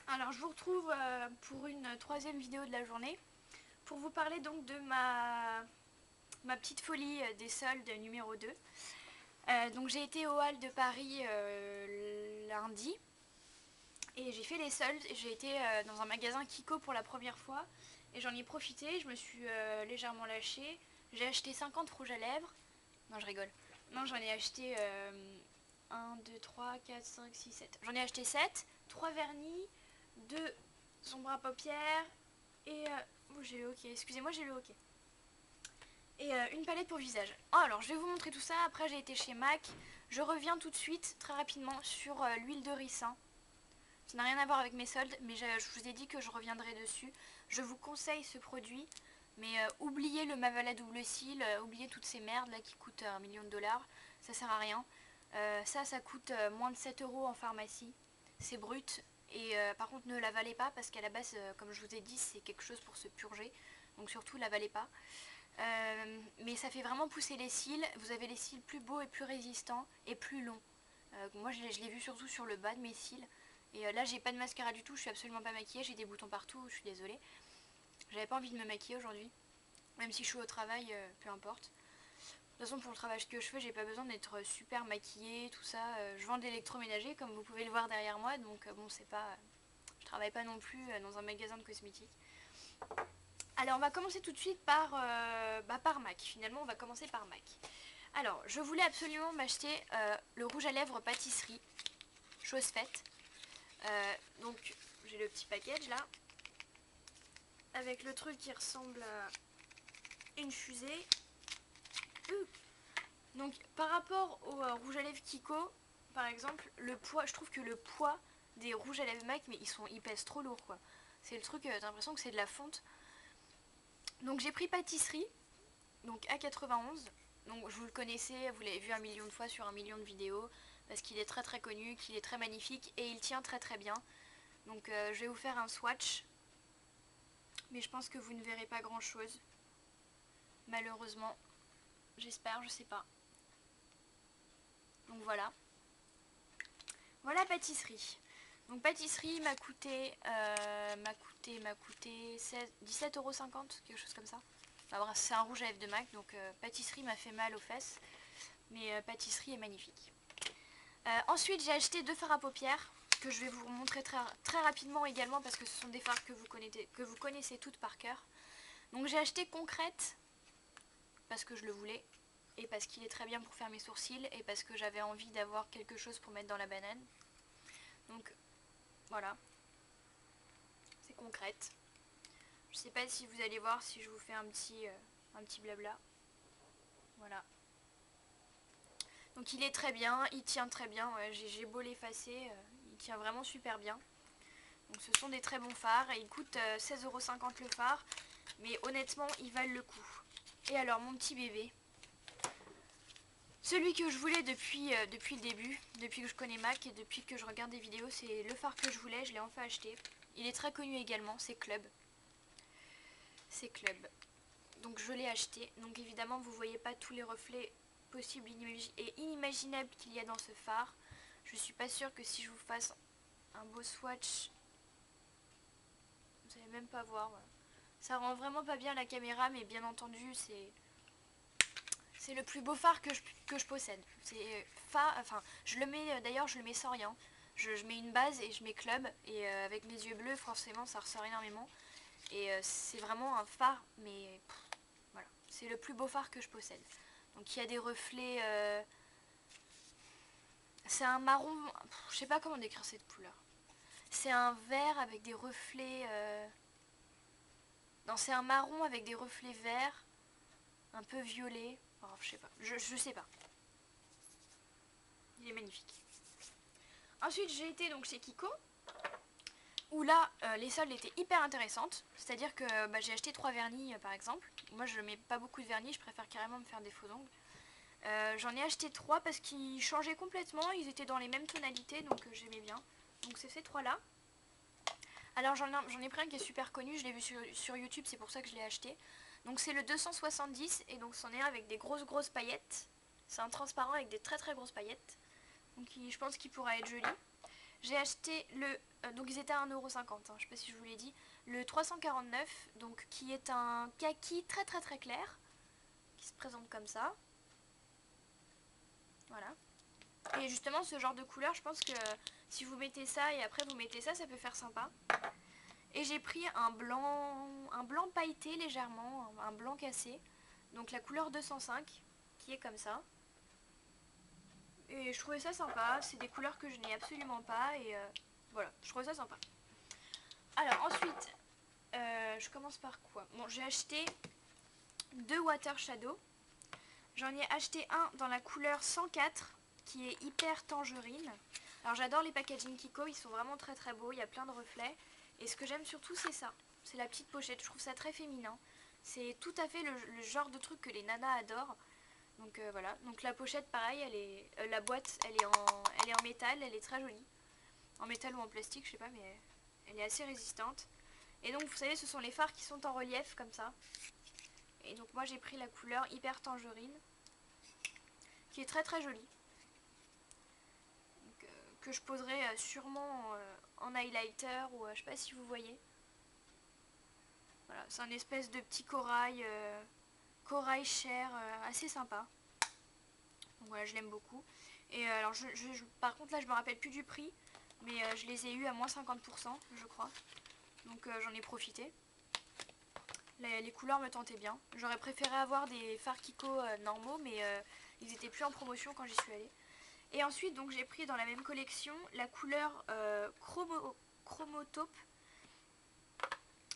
Alors je vous retrouve pour une troisième vidéo de la journée pour vous parler donc de ma petite folie des soldes numéro 2. Donc j'ai été au Hall de Paris lundi et j'ai fait les soldes. J'ai été dans un magasin Kiko pour la première fois et j'en ai profité, je me suis légèrement lâchée. J'ai acheté 50 rouges à lèvres. Non, je rigole. Non, j'en ai acheté 1, 2, 3, 4, 5, 6, 7. J'en ai acheté 7, 3 vernis, 2 sombres à paupières et... oh, j'ai le hockey, excusez-moi, j'ai le hockey. Et une palette pour visage. Oh, alors, je vais vous montrer tout ça. Après, j'ai été chez MAC. Je reviens tout de suite, très rapidement, sur l'huile de ricin. Ça n'a rien à voir avec mes soldes, mais je vous ai dit que je reviendrai dessus. Je vous conseille ce produit, mais oubliez le Mavala double cil, oubliez toutes ces merdes là qui coûtent 1 million de dollars. Ça sert à rien. Ça coûte moins de 7 € en pharmacie. C'est brut. Et par contre, ne l'avalez pas parce qu'à la base, comme je vous ai dit, c'est quelque chose pour se purger. Donc surtout, l'avalez pas. Mais ça fait vraiment pousser les cils. Vous avez les cils plus beaux et plus résistants et plus longs. Moi, je l'ai vu surtout sur le bas de mes cils. Et là, j'ai pas de mascara du tout. Je suis absolument pas maquillée. J'ai des boutons partout. Je suis désolée. J'avais pas envie de me maquiller aujourd'hui. Même si je suis au travail, peu importe. De toute façon, pour le travail que je fais, j'ai pas besoin d'être super maquillée, tout ça. Je vends de l'électroménager, comme vous pouvez le voir derrière moi. Donc bon, c'est pas... je travaille pas non plus dans un magasin de cosmétiques. Alors, on va commencer tout de suite par MAC. Finalement, on va commencer par MAC. Alors, je voulais absolument m'acheter le rouge à lèvres pâtisserie. Chose faite. Donc, j'ai le petit package là. Avec le truc qui ressemble à une fusée. Donc, par rapport au rouge à lèvres Kiko, par exemple, le poids, je trouve que le poids des rouges à lèvres MAC, mais ils pèsent trop lourd quoi. C'est le truc, t'as l'impression que c'est de la fonte. Donc j'ai pris pâtisserie, donc A91. Donc je vous le connaissez, vous l'avez vu 1 million de fois sur 1 million de vidéos, parce qu'il est très très connu, qu'il est très magnifique et il tient très très bien. Donc je vais vous faire un swatch, mais je pense que vous ne verrez pas grand chose, malheureusement. J'espère, je sais pas. Donc voilà. Voilà pâtisserie. Donc pâtisserie m'a coûté 17,50 €, quelque chose comme ça. Enfin, c'est un rouge à lèvres de MAC, donc pâtisserie m'a fait mal aux fesses, mais pâtisserie est magnifique. Ensuite j'ai acheté 2 fards à paupières, que je vais vous montrer très rapidement également, parce que ce sont des fards que vous connaissez toutes par cœur. Donc j'ai acheté Concrète, parce que je le voulais, et parce qu'il est très bien pour faire mes sourcils, et parce que j'avais envie d'avoir quelque chose pour mettre dans la banane. Donc voilà, c'est Concrète. Je sais pas si vous allez voir si je vous fais un petit blabla. Voilà. Donc il est très bien, il tient très bien, ouais, j'ai beau l'effacer, il tient vraiment super bien. Donc ce sont des très bons fards et ils coûtent 16,50 € le phare, mais honnêtement ils valent le coup. Et alors mon petit bébé, celui que je voulais depuis le début, depuis que je connais MAC et depuis que je regarde des vidéos, c'est le phare que je voulais, je l'ai enfin acheté. Il est très connu également, c'est Club. C'est Club. Donc je l'ai acheté. Donc évidemment vous voyez pas tous les reflets possibles et inimaginables qu'il y a dans ce phare. Je suis pas sûre que si je vous fasse un beau swatch, vous allez même pas voir. Voilà. Ça rend vraiment pas bien la caméra, mais bien entendu c'est le plus beau phare que je possède. C'est phare, enfin je le mets d'ailleurs, je le mets sans rien. Je mets une base et je mets Club, et avec les yeux bleus forcément ça ressort énormément. Et c'est vraiment un phare, mais voilà, c'est le plus beau phare que je possède. Donc il y a des reflets, c'est un marron, je sais pas comment décrire cette couleur. C'est un vert avec des reflets, non, c'est un marron avec des reflets verts, un peu violet. Oh, je sais pas, je sais pas. Il est magnifique. Ensuite j'ai été donc chez Kiko, où là les soldes étaient hyper intéressantes. C'est-à-dire que j'ai acheté 3 vernis par exemple. Moi je mets pas beaucoup de vernis, je préfère carrément me faire des faux ongles. J'en ai acheté 3 parce qu'ils changeaient complètement, ils étaient dans les mêmes tonalités, donc j'aimais bien. Donc c'est ces 3 là. Alors j'en ai pris un qui est super connu, je l'ai vu sur YouTube, c'est pour ça que je l'ai acheté. Donc c'est le 270 et donc c'en est un avec des grosses paillettes. C'est un transparent avec des très grosses paillettes. Donc je pense qu'il pourra être joli. J'ai acheté le... donc ils étaient à 1,50 €, hein, je sais pas si je vous l'ai dit. Le 349, donc qui est un kaki très très très clair. Qui se présente comme ça. Voilà. Et justement ce genre de couleur, je pense que si vous mettez ça et après vous mettez ça, ça peut faire sympa. Et j'ai pris un blanc pailleté légèrement, un blanc cassé. Donc la couleur 205, qui est comme ça. Et je trouvais ça sympa, c'est des couleurs que je n'ai absolument pas et voilà, je trouvais ça sympa. Alors ensuite, je commence par quoi? Bon, j'ai acheté 2 Water Shadow. J'en ai acheté un dans la couleur 104 qui est hyper tangerine. Alors j'adore les packaging Kiko, ils sont vraiment très très beaux, il y a plein de reflets. Et ce que j'aime surtout c'est ça, c'est la petite pochette, je trouve ça très féminin. C'est tout à fait le genre de truc que les nanas adorent. Donc voilà, donc la pochette pareil, elle est, la boîte elle est en métal, elle est très jolie. En métal ou en plastique, je sais pas, mais elle est assez résistante. Et donc vous savez, ce sont les fards qui sont en relief comme ça. Et donc moi j'ai pris la couleur hyper tangerine, qui est très très jolie. Donc, que je poserai sûrement en highlighter ou je sais pas si vous voyez. Voilà, c'est un espèce de petit corail, corail chair assez sympa. Donc voilà, je l'aime beaucoup. Et alors par contre là je me rappelle plus du prix, mais je les ai eu à moins 50% je crois. Donc j'en ai profité. Les couleurs me tentaient bien. J'aurais préféré avoir des fards Kiko normaux, mais ils étaient plus en promotion quand j'y suis allée. Et ensuite donc j'ai pris dans la même collection la couleur Chromotaupe,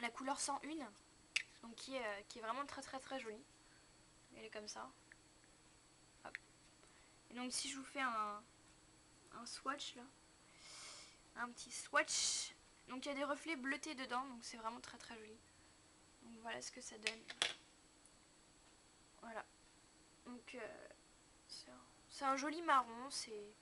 la couleur 101, donc qui est vraiment très très très jolie. Elle est comme ça. Hop. Et donc si je vous fais un swatch là, un petit swatch, donc il y a des reflets bleutés dedans, donc c'est vraiment très très joli. Donc voilà ce que ça donne. Voilà. Donc c'est un joli marron, c'est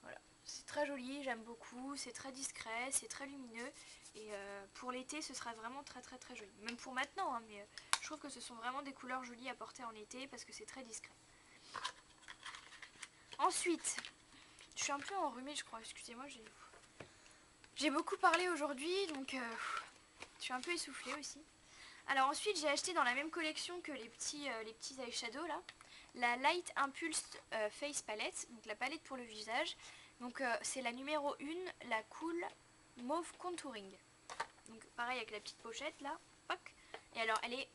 voilà, c'est très joli, j'aime beaucoup, c'est très discret, c'est très lumineux et pour l'été ce sera vraiment très très très joli. Même pour maintenant, hein, mais je trouve que ce sont vraiment des couleurs jolies à porter en été parce que c'est très discret. Ensuite, je suis un peu enrhumée je crois, excusez-moi, j'ai beaucoup parlé aujourd'hui donc je suis un peu essoufflée aussi. Alors ensuite j'ai acheté dans la même collection que les petits eyeshadows là, la Light Impulse Face Palette, donc la palette pour le visage. Donc c'est la numéro 1, la Cool Mauve Contouring. Donc pareil avec la petite pochette là, poc. Et alors elle est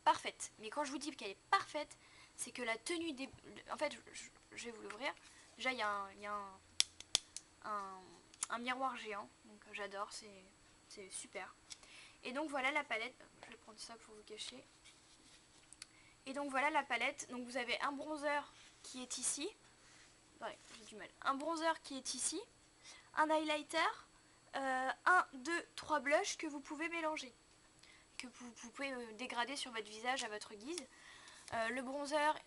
parfaite. Mais quand je vous dis qu'elle est parfaite, c'est que la tenue des... En fait, je vais vous l'ouvrir. Déjà il y a un miroir géant, donc j'adore, c'est super. Et donc voilà la palette, je vais prendre ça pour vous cacher. Et donc voilà la palette, donc vous avez un bronzer qui est ici. Ouais, j'ai du mal. Un bronzer qui est ici, un highlighter, 1, 2, 3 blushs que vous pouvez mélanger. Que vous pouvez dégrader sur votre visage à votre guise. Le bronzer,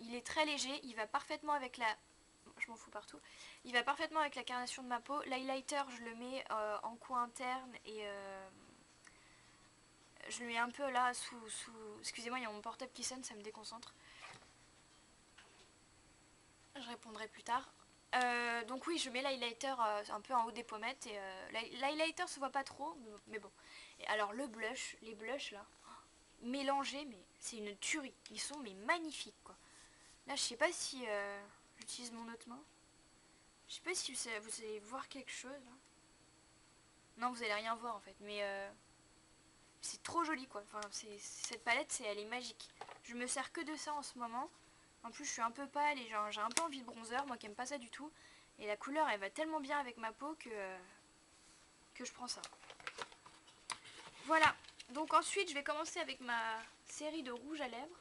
il est très léger, il va parfaitement avec la... Je m'en fous partout. Il va parfaitement avec la carnation de ma peau. L'highlighter, je le mets en coin interne et... je le mets un peu là sous... Excusez-moi, il y a mon portable qui sonne, ça me déconcentre. Je répondrai plus tard. Donc oui, je mets l'highlighter un peu en haut des pommettes. Et l'highlighter se voit pas trop, mais bon. Et alors le blush, les blushs là, mélangés, mais c'est une tuerie. Ils sont mais magnifiques quoi. Là, je sais pas si j'utilise mon autre main. Je sais pas si vous allez voir quelque chose là. Non, vous allez rien voir en fait, mais c'est trop joli quoi. Enfin, cette palette, elle est magique. Je me sers que de ça en ce moment. En plus je suis un peu pâle et j'ai un peu envie de bronzer, moi qui aime pas ça du tout. Et la couleur elle va tellement bien avec ma peau que je prends ça. Voilà, donc ensuite je vais commencer avec ma série de rouges à lèvres.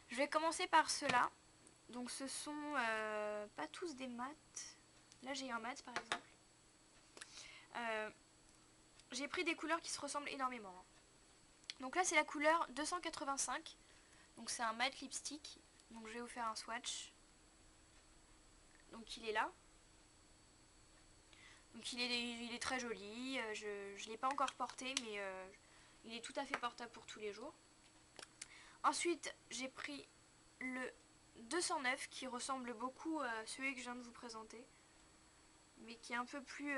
Je vais commencer par ceux-là. Donc ce sont pas tous des mats. Là j'ai un mat par exemple. J'ai pris des couleurs qui se ressemblent énormément. Donc là c'est la couleur 285. Donc c'est un mat lipstick. Donc je vais vous faire un swatch. Donc il est là. Donc il est très joli. Je ne l'ai pas encore porté, mais il est tout à fait portable pour tous les jours. Ensuite j'ai pris le 209 qui ressemble beaucoup à celui que je viens de vous présenter, mais qui est un peu plus...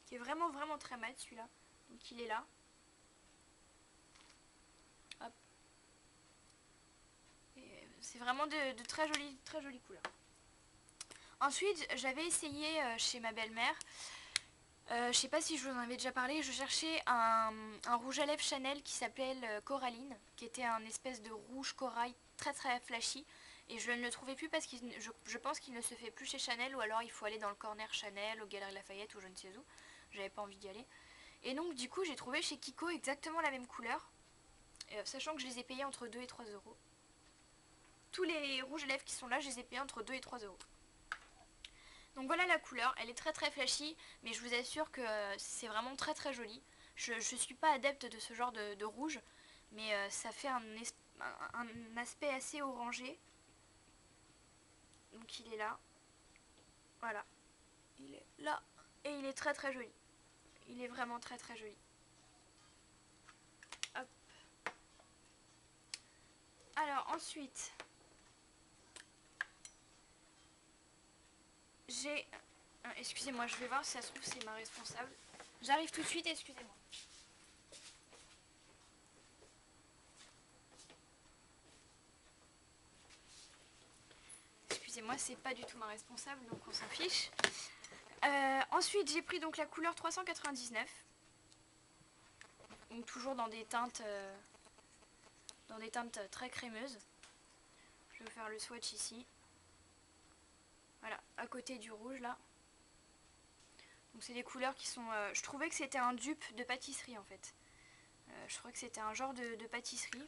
qui est vraiment très mat celui-là. Donc il est là. Hop. C'est vraiment de très jolies couleurs. Ensuite, j'avais essayé chez ma belle-mère, je sais pas si je vous en avais déjà parlé, je cherchais un rouge à lèvres Chanel qui s'appelle Coraline, qui était un espèce de rouge corail très flashy, et je ne le trouvais plus parce que je pense qu'il ne se fait plus chez Chanel, ou alors il faut aller dans le corner Chanel, aux Galeries Lafayette ou je ne sais où, j'avais pas envie d'y aller. Et donc du coup j'ai trouvé chez Kiko exactement la même couleur, sachant que je les ai payés entre 2 et 3 euros. Tous les rouges à lèvres qui sont là, je les ai payés entre 2 et 3 euros. Donc voilà la couleur, elle est très flashy, mais je vous assure que c'est vraiment très joli. Je suis pas adepte de ce genre de rouge, mais ça fait un aspect assez orangé. Donc il est là, voilà, il est là, et il est très joli. Il est vraiment très joli. Hop. Alors ensuite, j'ai... excusez-moi, je vais voir si ça se trouve c'est ma responsable. J'arrive tout de suite, excusez-moi. Excusez-moi, c'est pas du tout ma responsable, donc on s'en fiche. Ensuite, j'ai pris donc la couleur 399. Donc toujours dans des teintes très crémeuses. Je vais vous faire le swatch ici. Voilà, à côté du rouge là. Donc c'est des couleurs qui sont... je trouvais que c'était un dupe de pâtisserie en fait. Je trouvais que c'était un genre de pâtisserie.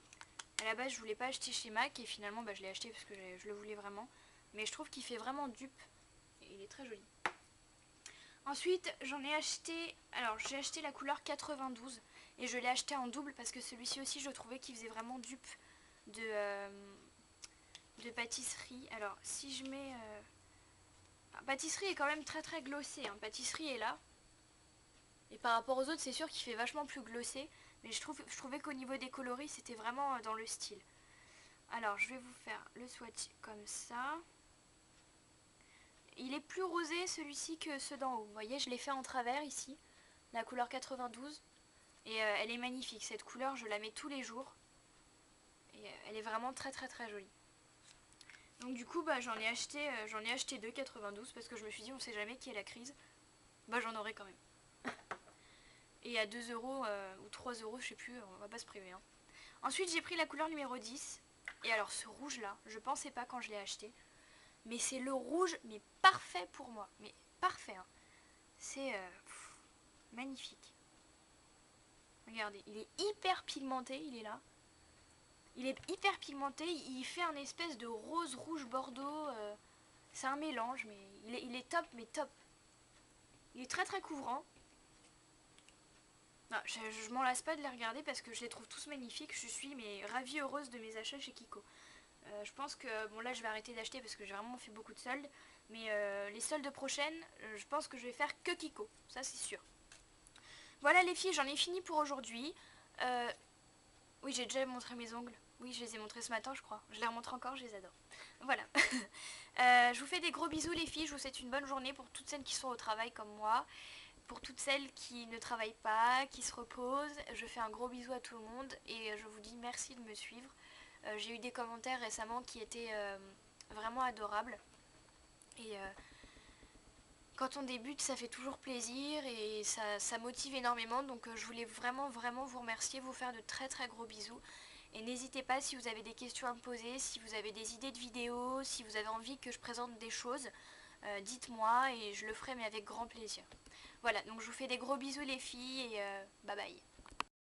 À la base je voulais pas acheter chez MAC et finalement je l'ai acheté parce que je le voulais vraiment. Mais je trouve qu'il fait vraiment dupe et il est très joli. Ensuite j'en ai acheté... Alors j'ai acheté la couleur 92 et je l'ai acheté en double parce que celui-ci aussi je trouvais qu'il faisait vraiment dupe de pâtisserie. Alors si je mets... pâtisserie est quand même très glossée, hein. Pâtisserie est là. Et par rapport aux autres, c'est sûr qu'il fait vachement plus glossé. Mais je trouvais qu'au niveau des coloris, c'était vraiment dans le style. Alors, je vais vous faire le swatch comme ça. Il est plus rosé celui-ci que ceux d'en haut. Vous voyez, je l'ai fait en travers ici. La couleur 92. Et elle est magnifique. Cette couleur, je la mets tous les jours. Et elle est vraiment très jolie. Donc du coup, j'en ai acheté deux 92 parce que je me suis dit, on sait jamais qui est la crise. J'en aurai quand même. Et à 2 euros ou 3 euros, je sais plus, on va pas se priver. Hein. Ensuite, j'ai pris la couleur numéro 10. Et alors, ce rouge-là, je pensais pas quand je l'ai acheté. Mais c'est le rouge, mais parfait pour moi. Mais parfait. Hein. C'est magnifique. Regardez, il est hyper pigmenté, il est là. Il est hyper pigmenté, il fait un espèce de rose rouge bordeaux. C'est un mélange, mais il est top, mais top. Il est très couvrant. Non, je m'en lasse pas de les regarder parce que je les trouve tous magnifiques. Je suis ravie, heureuse de mes achats chez Kiko. Je pense que, bon là je vais arrêter d'acheter parce que j'ai vraiment fait beaucoup de soldes. Mais les soldes prochaines, je pense que je vais faire que Kiko. Ça c'est sûr. Voilà les filles, j'en ai fini pour aujourd'hui. Oui, j'ai déjà montré mes ongles. Oui, je les ai montrés ce matin, je crois. Je les remontre encore, je les adore. Voilà. Je vous fais des gros bisous les filles. Je vous souhaite une bonne journée pour toutes celles qui sont au travail comme moi. Pour toutes celles qui ne travaillent pas, qui se reposent, je fais un gros bisou à tout le monde et je vous dis merci de me suivre. J'ai eu des commentaires récemment qui étaient vraiment adorables. Et quand on débute, ça fait toujours plaisir et ça motive énormément. Donc je voulais vraiment vous remercier, vous faire de très gros bisous. Et n'hésitez pas si vous avez des questions à me poser, si vous avez des idées de vidéos, si vous avez envie que je présente des choses, dites-moi et je le ferai mais avec grand plaisir. Voilà, donc je vous fais des gros bisous les filles et bye bye.